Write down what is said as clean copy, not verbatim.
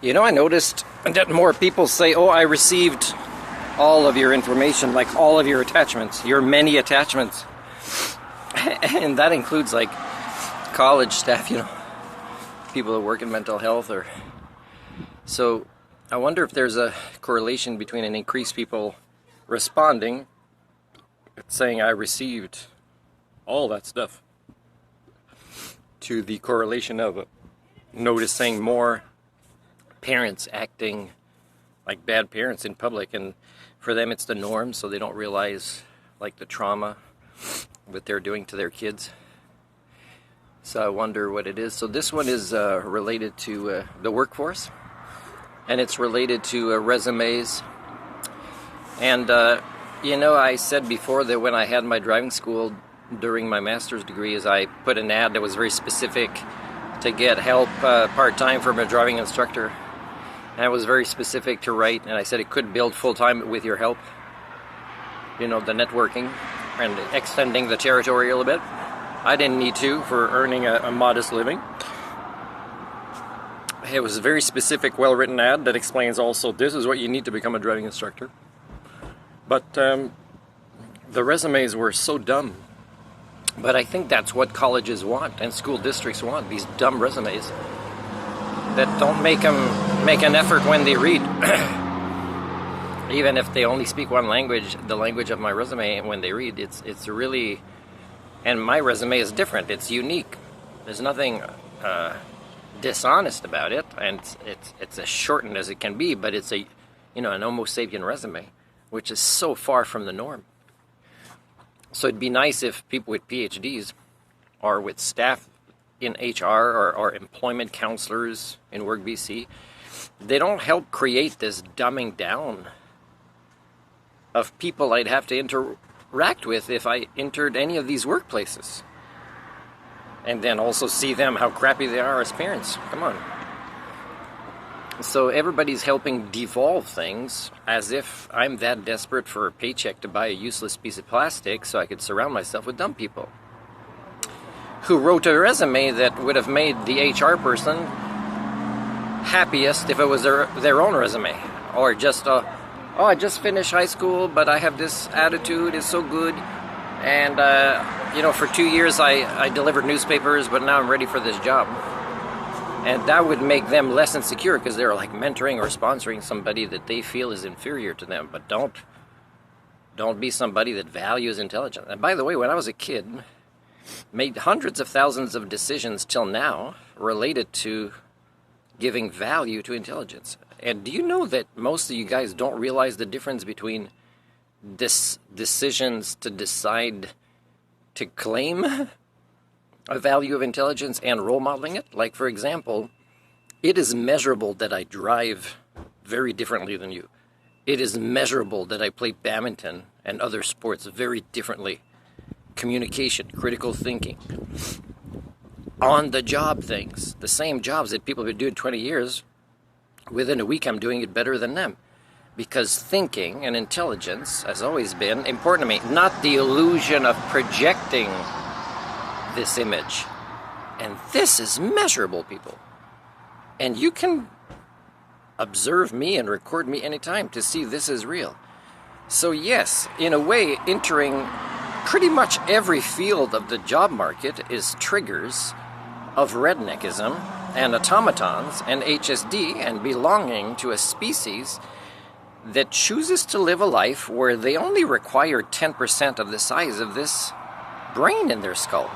You know, I noticed that more people say, oh, I received all of your information, like all of your attachments, your many attachments. And that includes like college staff, you know, people that work in mental health. So I wonder if there's a correlation between an increased people responding, saying I received all that stuff, to the correlation of noticing more parents acting like bad parents in public, and for them it's the norm, so they don't realize like the trauma that they're doing to their kids. So I wonder what it is. So this one is related to the workforce, and it's related to resumes. And you know, I said before that when I had my driving school during my master's degree, is I put an ad that was very specific to get help part-time from a driving instructor. And I was very specific to write, and I said it could build full-time with your help. You know, the networking and extending the territory a little bit. I didn't need to for earning a modest living. It was a very specific, well-written ad that explains also this is what you need to become a driving instructor. But the resumes were so dumb. But I think that's what colleges want and school districts want, these dumb resumes that don't make them make an effort when they read. Even if they only speak one language, the language of my resume, when they read, it's really, and my resume is different, it's unique. There's nothing dishonest about it, and it's as shortened as it can be, but it's a, you know, an Homo sapien resume, which is so far from the norm. So it'd be nice if people with PhDs or with staff in HR or employment counselors in WorkBC, they don't help create this dumbing down of people I'd have to interact with if I entered any of these workplaces. And then also see them, how crappy they are as parents. Come on. So everybody's helping devolve things as if I'm that desperate for a paycheck to buy a useless piece of plastic so I could surround myself with dumb people who wrote a resume that would have made the HR person happiest if it was their own resume. Or just, oh, I just finished high school, but I have this attitude, it's so good. And, you know, for 2 years I delivered newspapers, but now I'm ready for this job. And that would make them less insecure because they're like mentoring or sponsoring somebody that they feel is inferior to them. But don't be somebody that values intelligence. And by the way, when I was a kid, made hundreds of thousands of decisions till now related to giving value to intelligence. And do you know that most of you guys don't realize the difference between decisions to decide to claim a value of intelligence and role modeling it? Like, for example, it is measurable that I drive very differently than you. It is measurable that I play badminton and other sports very differently. Communication, critical thinking, on-the-job things, the same jobs that people have been doing 20 years, within a week I'm doing it better than them. Because thinking and intelligence has always been important to me, not the illusion of projecting this image. And this is measurable, people. And you can observe me and record me anytime to see this is real. So yes, in a way, entering pretty much every field of the job market is triggers of redneckism and automatons and HSD and belonging to a species that chooses to live a life where they only require 10% of the size of this brain in their skull.